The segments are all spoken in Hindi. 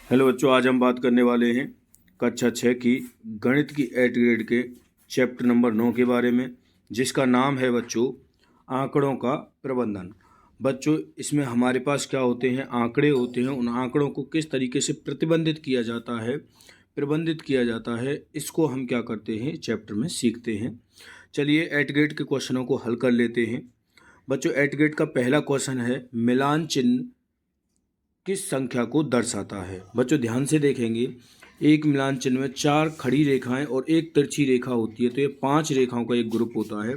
हेलो बच्चों, आज हम बात करने वाले हैं कक्षा 6 की गणित की 8 ग्रेड के चैप्टर नंबर 9 के बारे में, जिसका नाम है बच्चों आंकड़ों का प्रबंधन। बच्चों, इसमें हमारे पास क्या होते हैं, आंकड़े होते हैं। उन आंकड़ों को किस तरीके से प्रतिबंधित किया जाता है, प्रबंधित किया जाता है, इसको हम क्या करते हैं चैप्टर में सीखते हैं। चलिए 8 ग्रेड के क्वेश्चनों को हल कर लेते हैं। बच्चों, 8 ग्रेड का पहला क्वेश्चन है मिलान चिन्ह किस संख्या को दर्शाता है। बच्चों ध्यान से देखेंगे, एक मिलान चिन्ह में 4 खड़ी रेखाएं और एक तिरछी रेखा होती है, तो ये 5 रेखाओं का एक ग्रुप होता है।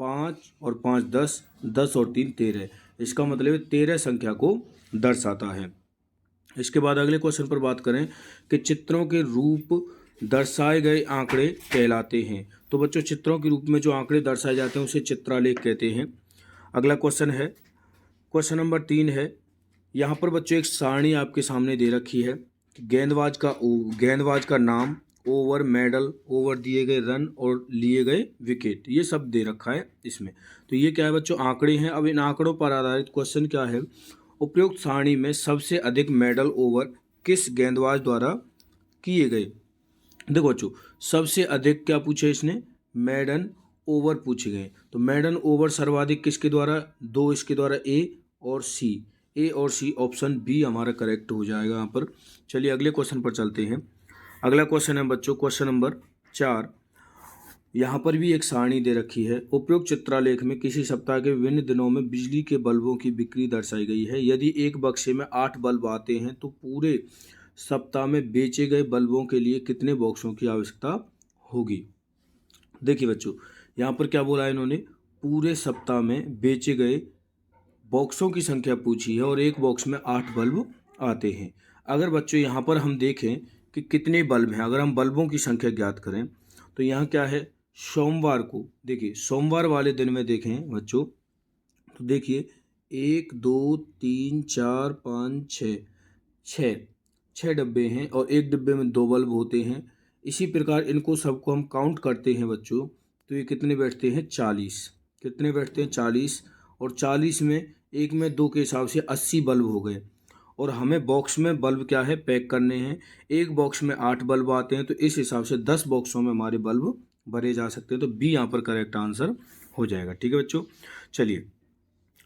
5 और 5 10, 10 और 3 13। इसका मतलब है 13 संख्या को दर्शाता है। इसके बाद अगले क्वेश्चन पर बात करें कि चित्रों के रूप दर्शाए गए आंकड़े कहलाते हैं। तो बच्चों चित्रों के रूप में जो आंकड़े दर्शाए जाते हैं उसे चित्रालेख कहते हैं। अगला क्वेश्चन है क्वेश्चन नंबर 3 है। यहाँ पर बच्चों एक सारणी आपके सामने दे रखी है। गेंदबाज का नाम, ओवर, मेडल, ओवर दिए गए रन और लिए गए विकेट, ये सब दे रखा है इसमें। तो ये क्या है बच्चों, आंकड़े हैं। अब इन आंकड़ों पर आधारित क्वेश्चन क्या है, उपयुक्त सारणी में सबसे अधिक मेडल ओवर किस गेंदबाज द्वारा किए गए। देखो बच्चों, सबसे अधिक क्या पूछे इसने, मेडन ओवर पूछे गए। तो मेडन ओवर सर्वाधिक किसके द्वारा, दो इसके द्वारा, ए और सी ऑप्शन बी हमारा करेक्ट हो जाएगा यहाँ पर। चलिए अगले क्वेश्चन पर चलते हैं। अगला क्वेश्चन है बच्चों क्वेश्चन नंबर 4। यहाँ पर भी एक सारणी दे रखी है। उपयुक्त चित्रालेख में किसी सप्ताह के विभिन्न दिनों में बिजली के बल्बों की बिक्री दर्शाई गई है। यदि एक बक्से में 8 बल्ब आते हैं तो पूरे सप्ताह में बेचे गए बल्बों के लिए कितने बॉक्सों की आवश्यकता होगी। देखिए बच्चों, यहाँ पर क्या बोला है इन्होंने, पूरे सप्ताह में बेचे गए बॉक्सों की संख्या पूछी है और एक बॉक्स में 8 बल्ब आते हैं। अगर बच्चों यहाँ पर हम देखें कि कितने बल्ब हैं, अगर हम बल्बों की संख्या ज्ञात करें तो यहाँ क्या है, सोमवार को देखिए, सोमवार वाले दिन में देखें बच्चों तो देखिए 1 2 3 4 5 6 छः डब्बे हैं और एक डिब्बे में 2 बल्ब होते हैं। इसी प्रकार इनको सबको हम काउंट करते हैं बच्चों, तो ये कितने बैठते हैं, 40। कितने बैठते हैं, 40। और 40 में एक में 2 के हिसाब से 80 बल्ब हो गए। और हमें बॉक्स में बल्ब क्या है, पैक करने हैं। एक बॉक्स में 8 बल्ब आते हैं, तो इस हिसाब से 10 बॉक्सों में हमारे बल्ब भरे जा सकते हैं। तो बी यहाँ पर करेक्ट आंसर हो जाएगा। ठीक है बच्चों, चलिए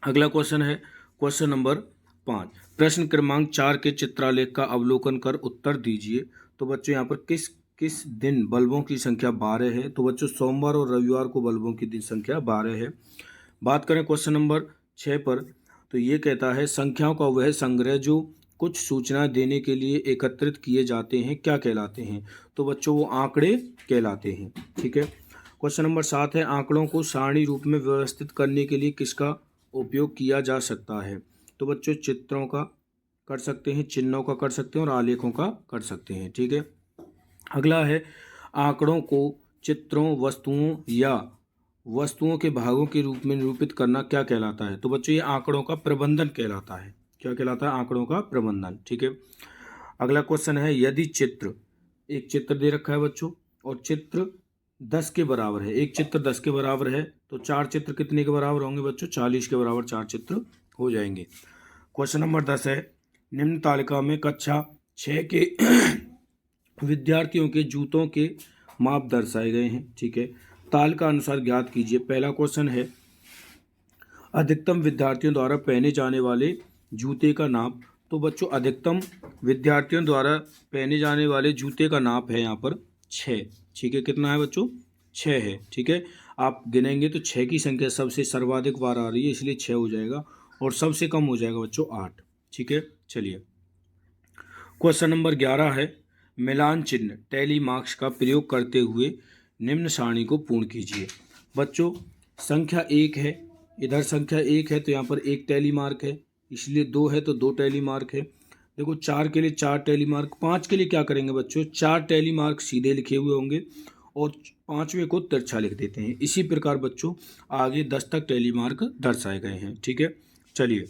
अगला क्वेश्चन है क्वेश्चन नंबर 5। प्रश्न क्रमांक 4 के चित्रालेख का अवलोकन कर उत्तर दीजिए। तो बच्चों यहाँ पर किस किस दिन बल्बों की संख्या 12 है। तो बच्चों सोमवार और रविवार को बल्बों की दिन संख्या 12 है। बात करें क्वेश्चन नंबर 6 पर, तो ये कहता है संख्याओं का वह संग्रह जो कुछ सूचनाएं देने के लिए एकत्रित किए जाते हैं क्या कहलाते हैं। तो बच्चों वो आंकड़े कहलाते हैं। ठीक है, क्वेश्चन नंबर 7 है आंकड़ों को सारणी रूप में व्यवस्थित करने के लिए किसका उपयोग किया जा सकता है। तो बच्चों चित्रों का कर सकते हैं, चिन्हों का कर सकते हैं और आलेखों का कर सकते हैं। ठीक है, अगला है आंकड़ों को चित्रों, वस्तुओं या वस्तुओं के भागों के रूप में निरूपित करना क्या कहलाता है। तो बच्चों ये आंकड़ों का प्रबंधन कहलाता है। क्या कहलाता है, आंकड़ों का प्रबंधन। ठीक है, अगला क्वेश्चन है यदि चित्र, एक चित्र दे रखा है बच्चों और चित्र 10 के बराबर है, एक चित्र 10 के बराबर है, तो 4 चित्र कितने के बराबर होंगे बच्चों, 40 के बराबर 4 चित्र हो जाएंगे। क्वेश्चन नंबर 10 है निम्न तालिका में कक्षा 6 के विद्यार्थियों के जूतों के माप दर्शाए गए हैं। ठीक है, तालिका अनुसार ज्ञात कीजिए। पहला क्वेश्चन है अधिकतम विद्यार्थियों द्वारा पहने जाने वाले जूते का नाप। तो बच्चों अधिकतम विद्यार्थियों द्वारा पहने जाने वाले जूते का नाप है यहाँ पर 6। ठीक है, कितना है बच्चों, 6 है। ठीक है, आप गिनेंगे तो 6 की संख्या सबसे सर्वाधिक बार आ रही है, इसलिए 6 हो जाएगा और सबसे कम हो जाएगा बच्चों 8। ठीक है, चलिए क्वेश्चन नंबर 11 है मिलान चिन्ह टैली मार्क्स का प्रयोग करते हुए निम्न सारणी को पूर्ण कीजिए। बच्चों संख्या 1 है, इधर संख्या 1 है तो यहाँ पर 1 टैली मार्क है, इसलिए 2 है तो 2 टैली मार्क है। देखो 4 के लिए 4 टैली मार्क, 5 के लिए क्या करेंगे बच्चों, 4 टैली मार्क सीधे लिखे हुए होंगे और 5वें को तिरछा लिख देते हैं। इसी प्रकार बच्चों आगे 10 तक टैली मार्क दर्शाए गए हैं। ठीक है, चलिए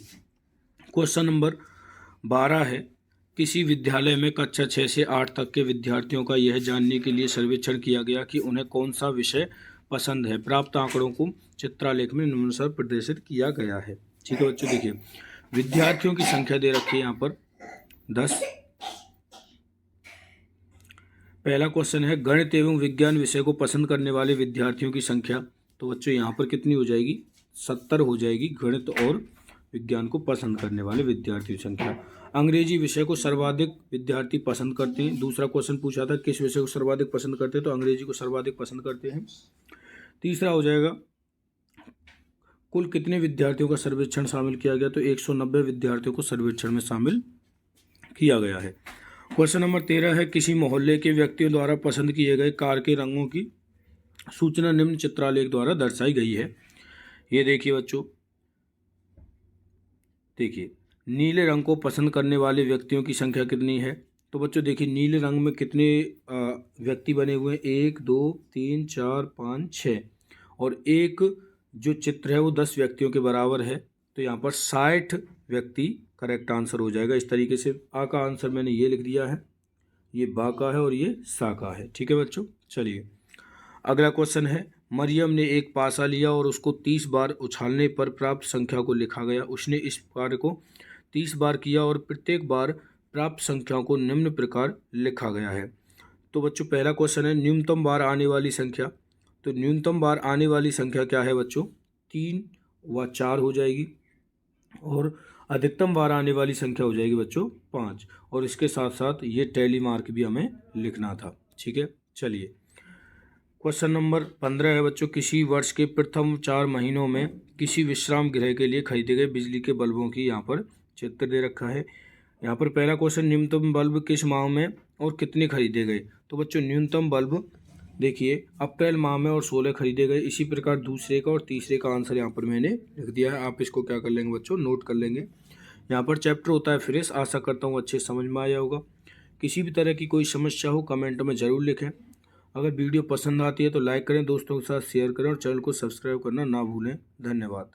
क्वेश्चन नंबर 12 है किसी विद्यालय में कक्षा 6 से 8 तक के विद्यार्थियों का यह जानने के लिए सर्वेक्षण किया गया कि उन्हें कौन सा विषय पसंद है। प्राप्त आंकड़ों को चित्रालेख में निम्नानुसार प्रदर्शित किया गया है। ठीक है बच्चों, देखिए विद्यार्थियों की संख्या दे रखी है यहाँ पर 10 पहला क्वेश्चन है गणित एवं विज्ञान विषय को पसंद करने वाले विद्यार्थियों की संख्या। तो बच्चों यहाँ पर कितनी हो जाएगी, 70 हो जाएगी गणित और विज्ञान को पसंद करने वाले विद्यार्थियों की संख्या। अंग्रेजी विषय को सर्वाधिक विद्यार्थी पसंद करते हैं। दूसरा क्वेश्चन पूछा था किस विषय को सर्वाधिक पसंद करते हैं, तो अंग्रेजी को सर्वाधिक पसंद करते हैं। तीसरा हो जाएगा कुल कितने विद्यार्थियों का सर्वेक्षण शामिल किया गया, तो 190 विद्यार्थियों को सर्वेक्षण में शामिल किया गया है। क्वेश्चन नंबर 13 है किसी मोहल्ले के व्यक्तियों द्वारा पसंद किए गए कार के रंगों की सूचना निम्न चित्रालेख द्वारा दर्शाई गई है। ये देखिए बच्चों, देखिए नीले रंग को पसंद करने वाले व्यक्तियों की संख्या कितनी है। तो बच्चों देखिए नीले रंग में कितने व्यक्ति बने हुए हैं, 1 2 3 4 5 6, और एक जो चित्र है वो 10 व्यक्तियों के बराबर है। तो यहाँ पर 60 व्यक्ति करेक्ट आंसर हो जाएगा। इस तरीके से आ का आंसर मैंने ये लिख दिया है, ये बा का है और ये सा का है। ठीक है बच्चों, चलिए अगला क्वेश्चन है मरियम ने एक पासा लिया और उसको 30 बार उछालने पर प्राप्त संख्या को लिखा गया। उसने इस कार्य को 30 बार किया और प्रत्येक बार प्राप्त संख्याओं को निम्न प्रकार लिखा गया है। तो बच्चों पहला क्वेश्चन है न्यूनतम बार आने वाली संख्या। तो न्यूनतम बार आने वाली संख्या क्या है बच्चों, 3 व 4 हो जाएगी, और अधिकतम बार आने वाली संख्या हो जाएगी बच्चों 5, और इसके साथ साथ ये टैली मार्क भी हमें लिखना था। ठीक है, चलिए क्वेश्चन नंबर 15 है बच्चों किसी वर्ष के प्रथम 4 महीनों में किसी विश्राम गृह के लिए खरीदे गए बिजली के बल्बों की यहाँ पर चित्र दे रखा है। यहाँ पर पहला क्वेश्चन न्यूनतम बल्ब किस माह में और कितने खरीदे गए। तो बच्चों न्यूनतम बल्ब देखिए अप्रैल माह में और 16 खरीदे गए। इसी प्रकार दूसरे का और तीसरे का आंसर यहाँ पर मैंने लिख दिया है। आप इसको क्या कर लेंगे बच्चों, नोट कर लेंगे। यहाँ पर चैप्टर होता है फ्रेश। आशा करता हूँ अच्छे समझ में आया होगा। किसी भी तरह की कोई समस्या हो कमेंट में ज़रूर लिखें। अगर वीडियो पसंद आती है तो लाइक करें, दोस्तों के साथ शेयर करें और चैनल को सब्सक्राइब करना ना भूलें। धन्यवाद।